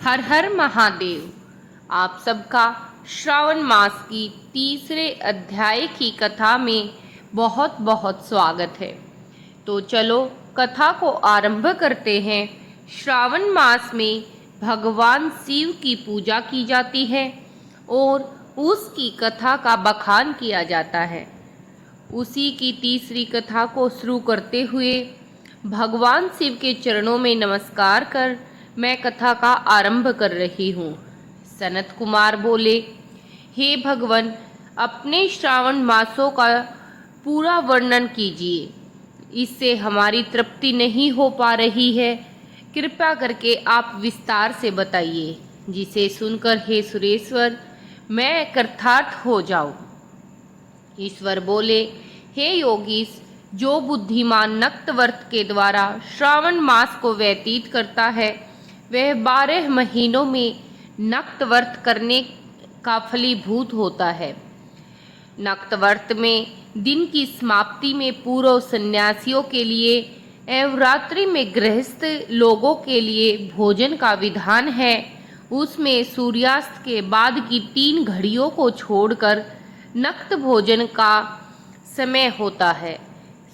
हर हर महादेव। आप सबका श्रावण मास की तीसरे अध्याय की कथा में बहुत बहुत स्वागत है। तो चलो कथा को आरंभ करते हैं। श्रावण मास में भगवान शिव की पूजा की जाती है और उसकी कथा का बखान किया जाता है। उसी की तीसरी कथा को शुरू करते हुए भगवान शिव के चरणों में नमस्कार कर मैं कथा का आरंभ कर रही हूँ। सनत कुमार बोले, हे भगवान, अपने श्रावण मासों का पूरा वर्णन कीजिए। इससे हमारी तृप्ति नहीं हो पा रही है। कृपया करके आप विस्तार से बताइए, जिसे सुनकर हे सुरेश्वर मैं कृतार्थ हो जाऊं। ईश्वर बोले, हे योगीश, जो बुद्धिमान नक्तव्रत के द्वारा श्रावण मास को व्यतीत करता है वह 12 महीनों में नक्तव्रत करने का फलीभूत होता है। नक्तव्रत में दिन की समाप्ति में पूर्व सन्यासियों के लिए एवं रात्रि में गृहस्थ लोगों के लिए भोजन का विधान है। उसमें सूर्यास्त के बाद की 3 घड़ियों को छोड़कर नक्त भोजन का समय होता है।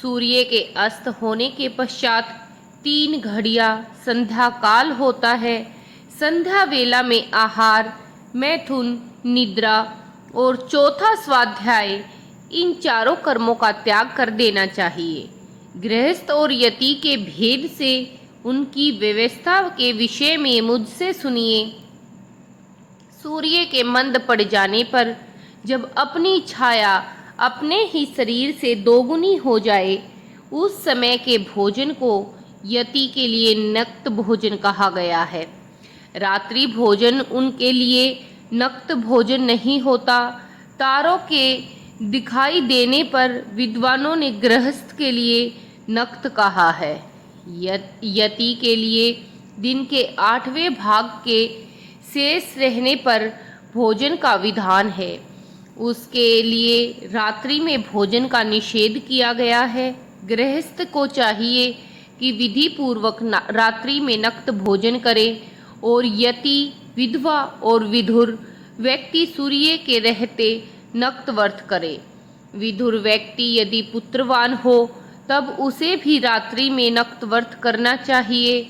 सूर्य के अस्त होने के पश्चात 3 घड़ियां संध्या काल होता है। संध्या वेला में आहार, मैथुन, निद्रा और चौथा स्वाध्याय, इन चारों कर्मों का त्याग कर देना चाहिए। गृहस्थ और यति के भेद से उनकी व्यवस्था के विषय में मुझसे सुनिए। सूर्य के मंद पड़ जाने पर जब अपनी छाया अपने ही शरीर से दोगुनी हो जाए, उस समय के भोजन को यति के लिए नक्त भोजन कहा गया है। रात्रि भोजन उनके लिए नक्त भोजन नहीं होता। तारों के दिखाई देने पर विद्वानों ने गृहस्थ के लिए नक्त कहा है। यति के लिए दिन के 8वें भाग के शेष रहने पर भोजन का विधान है। उसके लिए रात्रि में भोजन का निषेध किया गया है। गृहस्थ को चाहिए कि विधि पूर्वक रात्रि में नक्त भोजन करे और यति, विधवा और विधुर व्यक्ति सूर्य के रहते नक्त व्रत करे। विधुर व्यक्ति यदि पुत्रवान हो तब उसे भी रात्रि में नक्त व्रत करना चाहिए।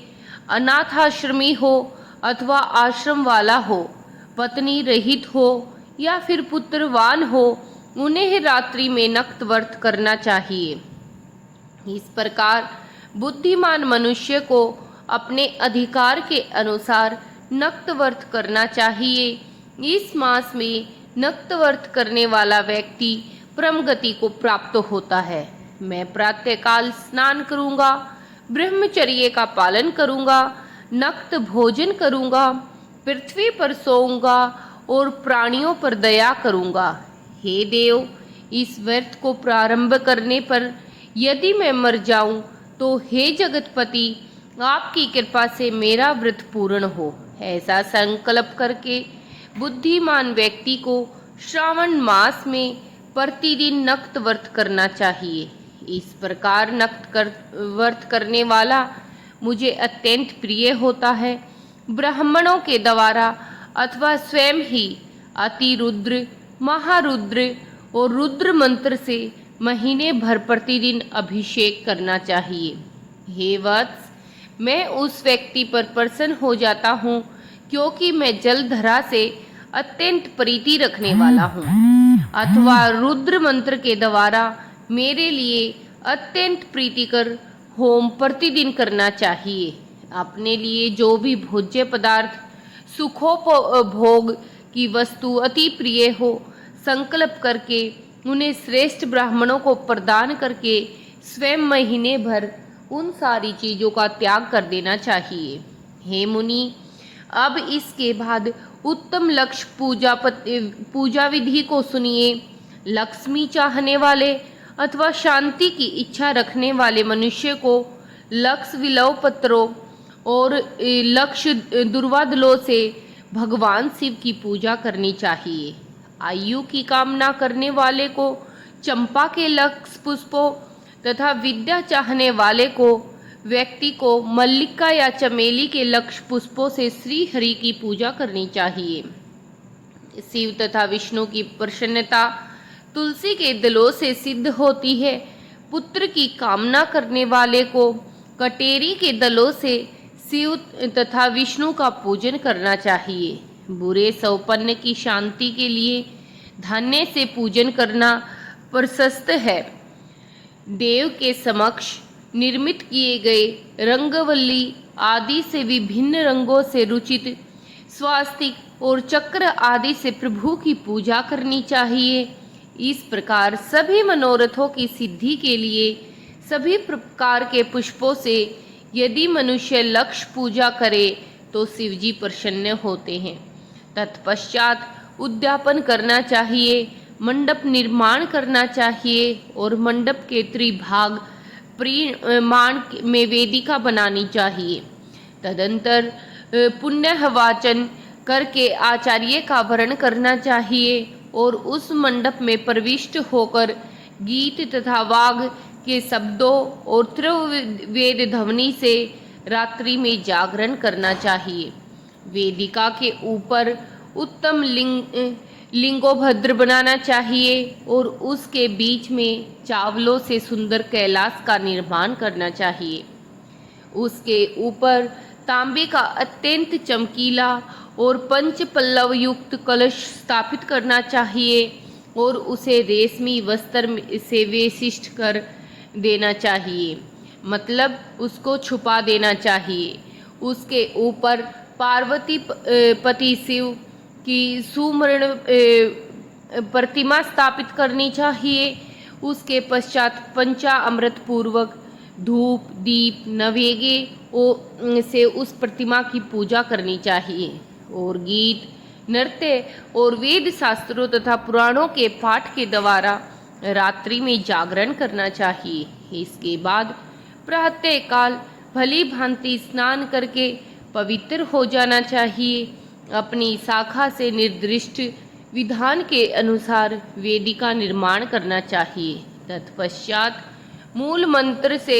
अनाथाश्रमी हो अथवा आश्रम वाला हो, पत्नी रहित हो या फिर पुत्रवान हो, उन्हें रात्रि में नक्त व्रत करना चाहिए। इस प्रकार बुद्धिमान मनुष्य को अपने अधिकार के अनुसार नक्त व्रत करना चाहिए। इस मास में नक्त व्रत करने वाला व्यक्ति परम गति को प्राप्त होता है। मैं प्रातःकाल स्नान करूंगा, ब्रह्मचर्य का पालन करूंगा, नक्त भोजन करूंगा, पृथ्वी पर सोऊंगा और प्राणियों पर दया करूंगा। हे देव, इस व्रत को प्रारंभ करने पर यदि मैं मर जाऊं तो हे जगतपति, आपकी कृपा से मेरा व्रत पूर्ण हो। ऐसा संकल्प करके बुद्धिमान व्यक्ति को श्रावण मास में प्रतिदिन नक्त व्रत करना चाहिए। इस प्रकार व्रत करने वाला मुझे अत्यंत प्रिय होता है। ब्राह्मणों के द्वारा अथवा स्वयं ही अतिरुद्र, महारुद्र और रुद्र मंत्र से महीने भर प्रतिदिन अभिषेक करना चाहिए। हे वत्स, मैं उस व्यक्ति पर प्रसन्न हो जाता हूँ क्योंकि मैं जलधरा से अत्यंत प्रीति रखने वाला हूँ। अथवा रुद्र मंत्र के द्वारा मेरे लिए अत्यंत प्रीतिकर होम प्रतिदिन करना चाहिए। अपने लिए जो भी भोज्य पदार्थ, सुखोपभोग की वस्तु अति प्रिय हो, संकल्प करके उन्हें श्रेष्ठ ब्राह्मणों को प्रदान करके स्वयं महीने भर उन सारी चीजों का त्याग कर देना चाहिए। हे मुनि, अब इसके बाद उत्तम लक्ष्य पूजा विधि को सुनिए। लक्ष्मी चाहने वाले अथवा शांति की इच्छा रखने वाले मनुष्य को लक्ष्य विलव पत्रों और लक्ष्य दुर्वादलों से भगवान शिव की पूजा करनी चाहिए। आयु की कामना करने वाले को चंपा के लक्ष्य पुष्पों तथा विद्या चाहने वाले को व्यक्ति को मल्लिका या चमेली के लक्ष्य पुष्पों से श्री हरि की पूजा करनी चाहिए। शिव तथा विष्णु की प्रसन्नता तुलसी के दलों से सिद्ध होती है। पुत्र की कामना करने वाले को कटेरी के दलों से शिव तथा विष्णु का पूजन करना चाहिए। बुरे सौपन्न की शांति के लिए धान्य से पूजन करना प्रशस्त है। देव के समक्ष निर्मित किए गए रंगवल्ली आदि से विभिन्न रंगों से रुचित स्वास्तिक और चक्र आदि से प्रभु की पूजा करनी चाहिए। इस प्रकार सभी मनोरथों की सिद्धि के लिए सभी प्रकार के पुष्पों से यदि मनुष्य लक्ष्य पूजा करे तो शिवजी प्रसन्न होते हैं। तत्पश्चात उद्यापन करना चाहिए, मंडप निर्माण करना चाहिए और मंडप के त्रिभाग परिमाण में वेदिका बनानी चाहिए। तदंतर पुण्यवाचन करके आचार्य का वर्ण करना चाहिए और उस मंडप में प्रविष्ट होकर गीत तथा वाग के शब्दों और त्रिवेद ध्वनि से रात्रि में जागरण करना चाहिए। वेदिका के ऊपर उत्तम लिंगोभद्र बनाना चाहिए और उसके बीच में चावलों से सुंदर कैलाश का निर्माण करना चाहिए। उसके ऊपर तांबे का अत्यंत चमकीला और पंच पल्लव युक्त कलश स्थापित करना चाहिए और उसे रेशमी वस्त्र से वेशिष्ट कर देना चाहिए, मतलब उसको छुपा देना चाहिए। उसके ऊपर पार्वती पति शिव की सुमरण प्रतिमा स्थापित करनी चाहिए। उसके पश्चात पंचामृत पूर्वक धूप दीप नवेगे से उस प्रतिमा की पूजा करनी चाहिए और गीत नृत्य और वेद शास्त्रों तथा पुराणों के पाठ के द्वारा रात्रि में जागरण करना चाहिए। इसके बाद प्रातः काल भली भांति स्नान करके पवित्र हो जाना चाहिए। अपनी शाखा से निर्दिष्ट विधान के अनुसार वेदिका निर्माण करना चाहिए। तत्पश्चात मूल मंत्र से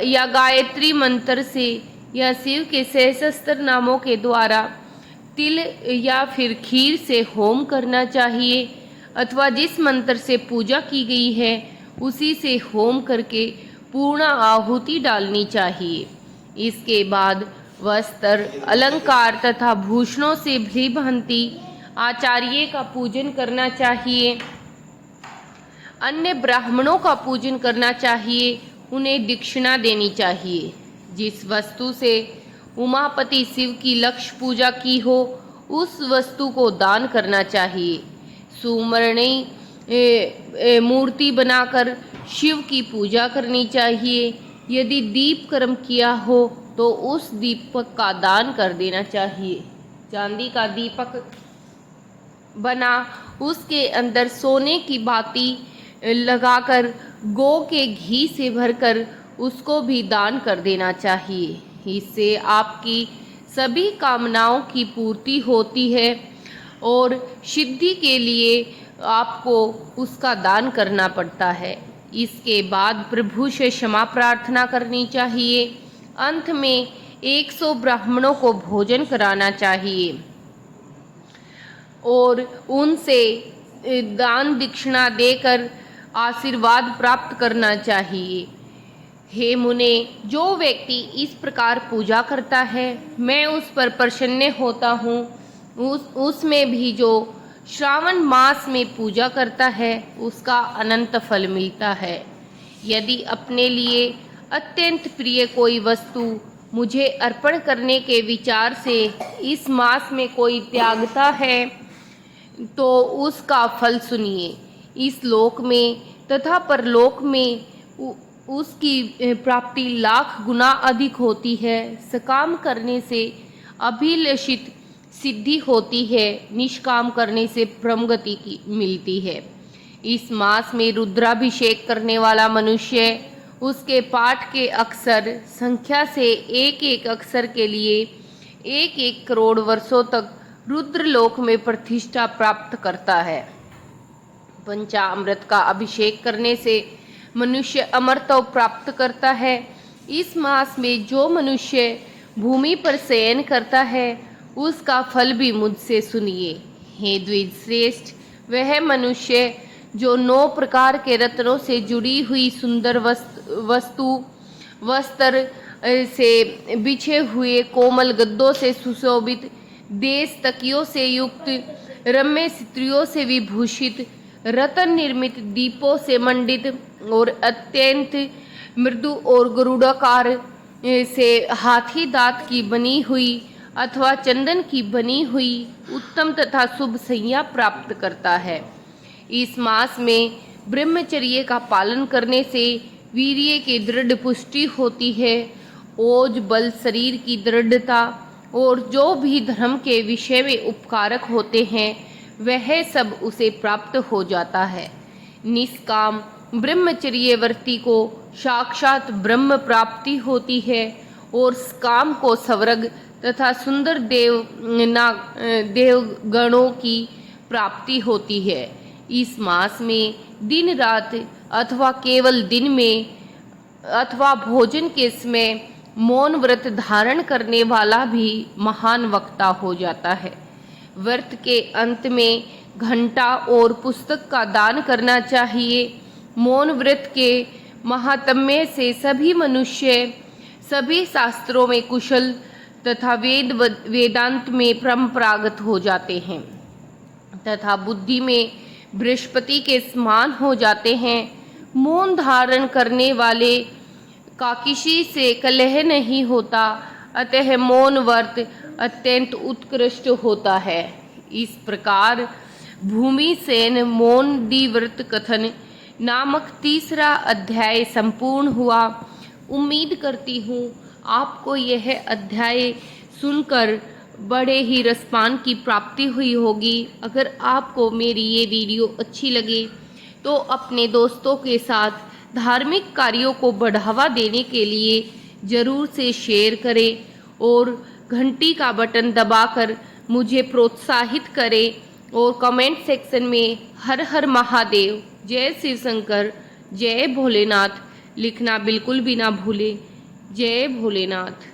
या गायत्री मंत्र से या शिव के सहस्त्र नामों के द्वारा तिल या फिर खीर से होम करना चाहिए अथवा जिस मंत्र से पूजा की गई है उसी से होम करके पूर्ण आहुति डालनी चाहिए। इसके बाद वस्त्र अलंकार तथा भूषणों से भली भांति आचार्य का पूजन करना चाहिए। अन्य ब्राह्मणों का पूजन करना चाहिए, उन्हें दक्षिणा देनी चाहिए। जिस वस्तु से उमापति शिव की लक्ष्य पूजा की हो उस वस्तु को दान करना चाहिए। सुमरणी मूर्ति बनाकर शिव की पूजा करनी चाहिए। यदि दीप कर्म किया हो तो उस दीपक का दान कर देना चाहिए। चांदी का दीपक बना उसके अंदर सोने की बाती लगाकर गौ के घी से भरकर उसको भी दान कर देना चाहिए। इससे आपकी सभी कामनाओं की पूर्ति होती है और सिद्धि के लिए आपको उसका दान करना पड़ता है। इसके बाद प्रभु से क्षमा प्रार्थना करनी चाहिए। अंत में 100 ब्राह्मणों को भोजन कराना चाहिए और उनसे दान दक्षिणा देकर आशीर्वाद प्राप्त करना चाहिए। हे मुने, जो व्यक्ति इस प्रकार पूजा करता है मैं उस पर प्रसन्न होता हूँ। उसमें भी जो श्रावण मास में पूजा करता है उसका अनंत फल मिलता है। यदि अपने लिए अत्यंत प्रिय कोई वस्तु मुझे अर्पण करने के विचार से इस मास में कोई त्यागता है तो उसका फल सुनिए। इस लोक में तथा परलोक में उसकी प्राप्ति लाख गुना अधिक होती है। सकाम करने से अभिलषित सिद्धि होती है, निष्काम करने से ब्रह्मगति की मिलती है। इस मास में रुद्राभिषेक करने वाला मनुष्य उसके पाठ के अक्षर संख्या से एक एक अक्षर के लिए 1-1 करोड़ वर्षों तक रुद्रलोक में प्रतिष्ठा प्राप्त करता है। पंचामृत का अभिषेक करने से मनुष्य अमरत्व प्राप्त करता है। इस मास में जो मनुष्य भूमि पर शयन करता है उसका फल भी मुझसे सुनिए। हे द्विज श्रेष्ठ, वह मनुष्य जो 9 प्रकार के रत्नों से जुड़ी हुई सुंदर वस्त्र से बिछे हुए कोमल गद्दों से सुशोभित, देश तकियों से युक्त, रम्य स्त्रियों से विभूषित, रत्न निर्मित दीपों से मंडित और अत्यंत मृदु और गरुड़ाकार से हाथी दांत की बनी हुई अथवा चंदन की बनी हुई उत्तम तथा शुभ सैया प्राप्त करता है। इस मास में ब्रह्मचर्य का पालन करने से वीर्य की दृढ़ पुष्टि होती है। ओज बल शरीर की दृढ़ता और जो भी धर्म के विषय में उपकारक होते हैं वह सब उसे प्राप्त हो जाता है। निष्काम ब्रह्मचर्यवर्ती को साक्षात ब्रह्म प्राप्ति होती है और काम को स्वर्ग तथा सुंदर देवगणों की प्राप्ति होती है। इस मास में दिन रात अथवा केवल दिन में अथवा भोजन के समय मौन व्रत धारण करने वाला भी महान वक्ता हो जाता है। व्रत के अंत में घंटा और पुस्तक का दान करना चाहिए। मौन व्रत के महात्म्य से सभी मनुष्य सभी शास्त्रों में कुशल तथा वेदांत में परंपरागत हो जाते हैं तथा बुद्धि में बृहस्पति के समान हो जाते हैं। मौन धारण करने वाले का किसी से कलह नहीं होता, अतः मौन व्रत अत्यंत उत्कृष्ट होता है। इस प्रकार भूमि सेन मौन व्रत कथन नामक 3रा अध्याय संपूर्ण हुआ। उम्मीद करती हूँ आपको यह अध्याय सुनकर बड़े ही रसपान की प्राप्ति हुई होगी। अगर आपको मेरी ये वीडियो अच्छी लगे तो अपने दोस्तों के साथ धार्मिक कार्यों को बढ़ावा देने के लिए ज़रूर से शेयर करें और घंटी का बटन दबाकर मुझे प्रोत्साहित करें और कमेंट सेक्शन में हर हर महादेव, जय शिव शंकर, जय भोलेनाथ लिखना बिल्कुल भी ना भूलें। जय भोलेनाथ।